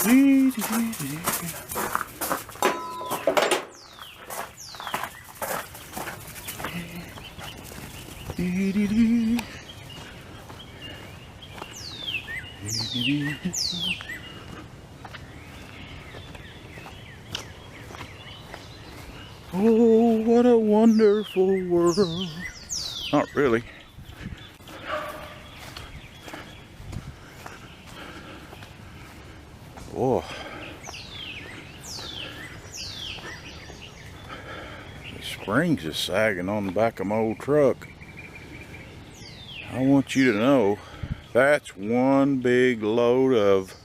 Oh, what a wonderful world. Not really. Oh. The springs is sagging on the back of my old truck. I want you to know that's one big load of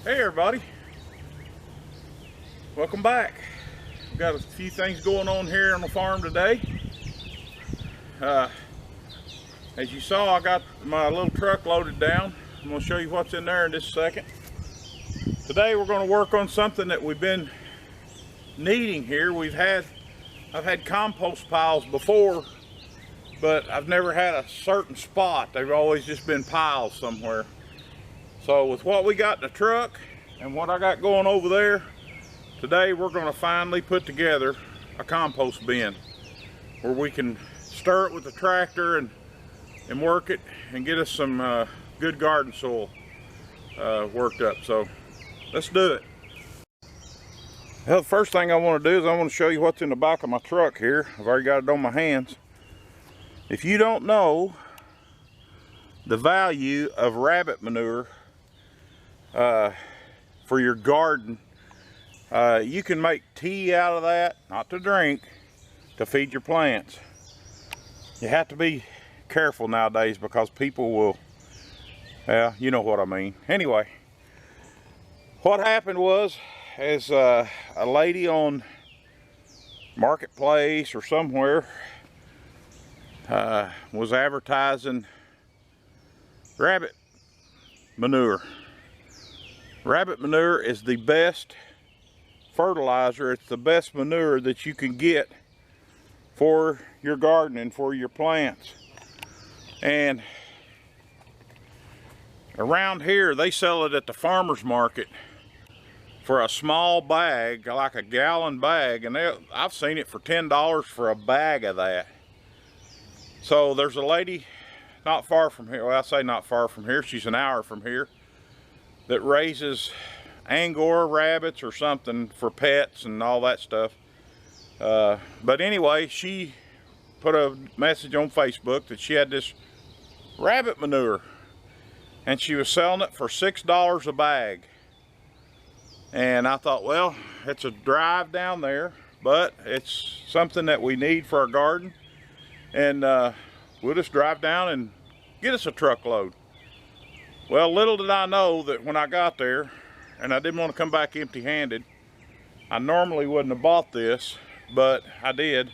Hey everybody, welcome back. We've got a few things going on here on the farm today. As you saw, I got my little truck loaded down. I'm going to show you what's in there in just a second. Today we're going to work on something that we've been needing here. I've had compost piles before, but I've never had a certain spot. They've always just been piles somewhere. So with what we got in the truck and what I got going over there, today we're going to finally put together a compost bin where we can stir it with the tractor and work it and get us some good garden soil worked up. So let's do it. Well, the first thing I want to do is I want to show you what's in the back of my truck here. I've already got it on my hands. If you don't know the value of rabbit manure for your garden, you can make tea out of that, not to drink, to feed your plants. You have to be careful nowadays because people will, yeah, you know what I mean. Anyway, what happened was, as a lady on Marketplace or somewhere was advertising rabbit manure. Rabbit manure is the best fertilizer. It's the best manure that you can get for your garden and for your plants. And around here they sell it at the farmer's market for a small bag, like a gallon bag, and I've seen it for $10 for a bag of that. So there's a lady not far from here, well I say not far from here, she's an hour from here, that raises Angora rabbits or something for pets and all that stuff. But anyway, she put a message on Facebook that she had this rabbit manure and she was selling it for $6 a bag. And I thought, well, it's a drive down there, but it's something that we need for our garden, and we'll just drive down and get us a truckload. Well, little did I know that when I got there, and I didn't want to come back empty-handed, I normally wouldn't have bought this, but I did.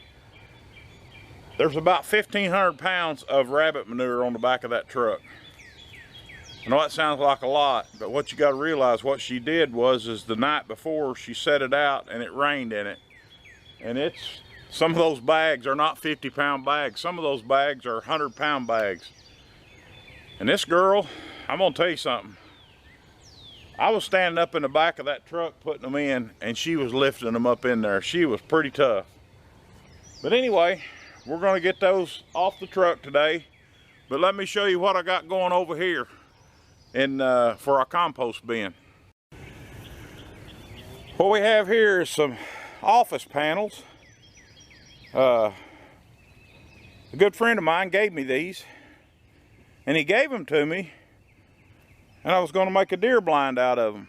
There's about 1,500 pounds of rabbit manure on the back of that truck. I know that sounds like a lot, but what you got to realize, what she did was the night before she set it out and it rained in it. And some of those bags are not 50-pound bags. Some of those bags are 100-pound bags. And this girl, I'm gonna tell you something. I was standing up in the back of that truck putting them in, and she was lifting them up in there. She was pretty tough. But anyway, we're gonna get those off the truck today. But let me show you what I got going over here for our compost bin. What we have here is some office panels. A good friend of mine gave me these, and he gave them to me, and I was going to make a deer blind out of them,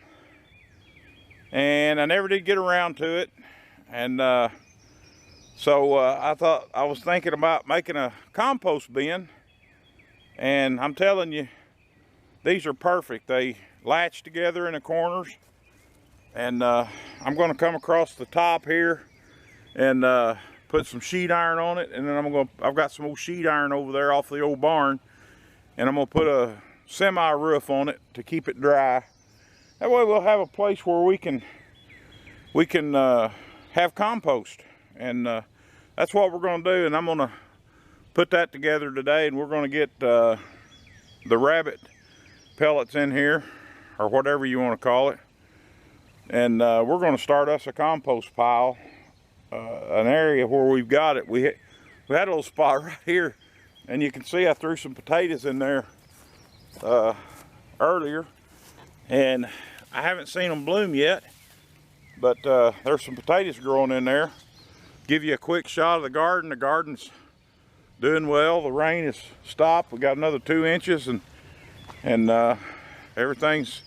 and I never did get around to it. And so I was thinking about making a compost bin And I'm telling you, these are perfect. They latch together in the corners. And I'm going to come across the top here and put some sheet iron on it. And then I've got some old sheet iron over there off the old barn. And I'm going to put a semi roof on it to keep it dry. That way we'll have a place where we can have compost. And that's what we're going to do. And I'm going to put that together today, and we're going to get the rabbit pellets in here, or whatever you want to call it. And we're going to start us a compost pile, an area where we've got it. We had a little spot right here, and you can see I threw some potatoes in there earlier, and I haven't seen them bloom yet, but there's some potatoes growing in there. Give you a quick shot of the garden. The garden's doing well. The rain has stopped. We got another 2 inches, and everything's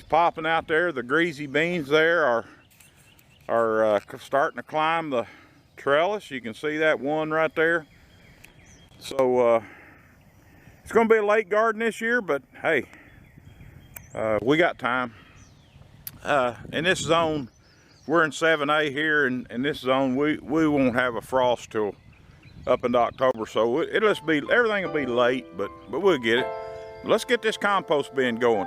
popping out there. The greasy beans there are starting to climb the trellis. You can see that one right there. So it's going to be a late garden this year, but hey, we got time. In this zone, we're in 7A here, and in this zone we won't have a frost till up into October, so everything will be late, but we'll get it. Let's get this compost bin going.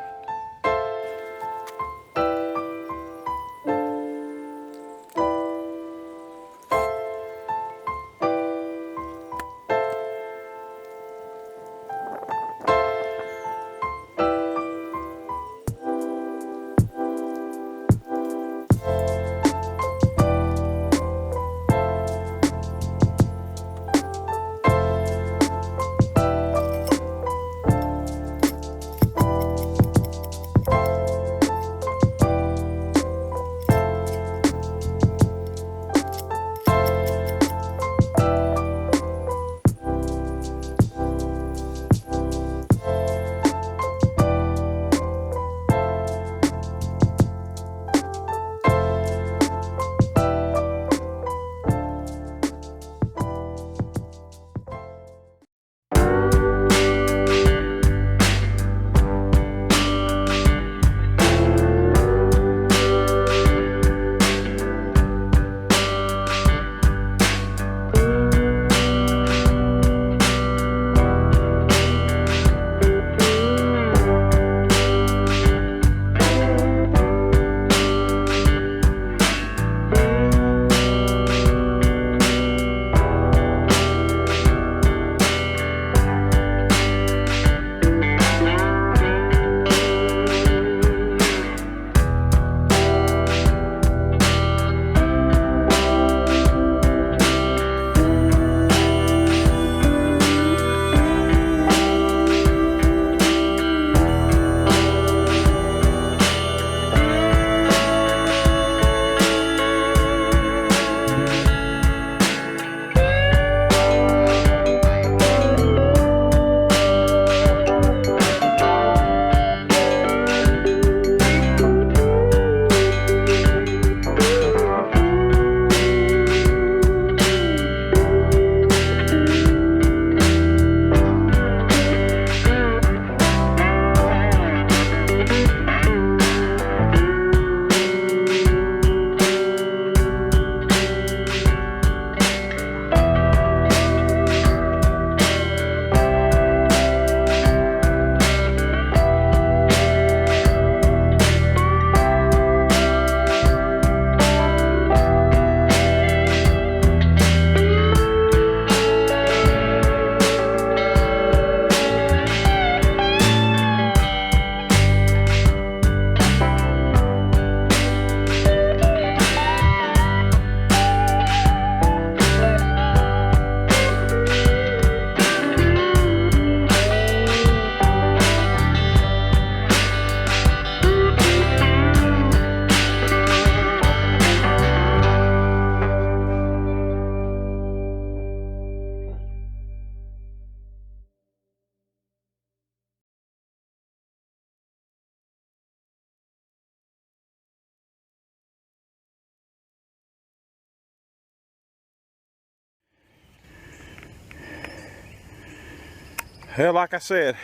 Well, like I said,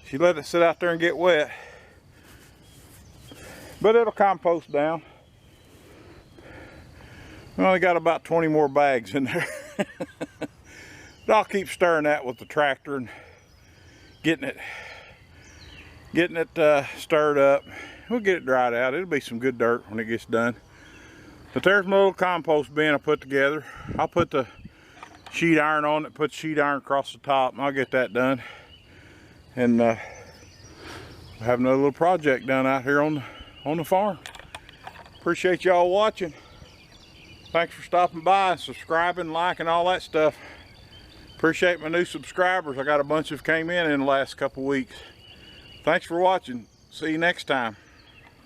she let it sit out there and get wet, but it'll compost down. We only got about 20 more bags in there. But I'll keep stirring that with the tractor and getting it stirred up. We'll get it dried out. It'll be some good dirt when it gets done. But there's my little compost bin I put together. I'll put the sheet iron on it, put sheet iron across the top, and I'll get that done. And have another little project done out here on the farm. Appreciate y'all watching. Thanks for stopping by, subscribing, liking, all that stuff. Appreciate my new subscribers. I got a bunch of came in the last couple weeks. Thanks for watching. See you next time.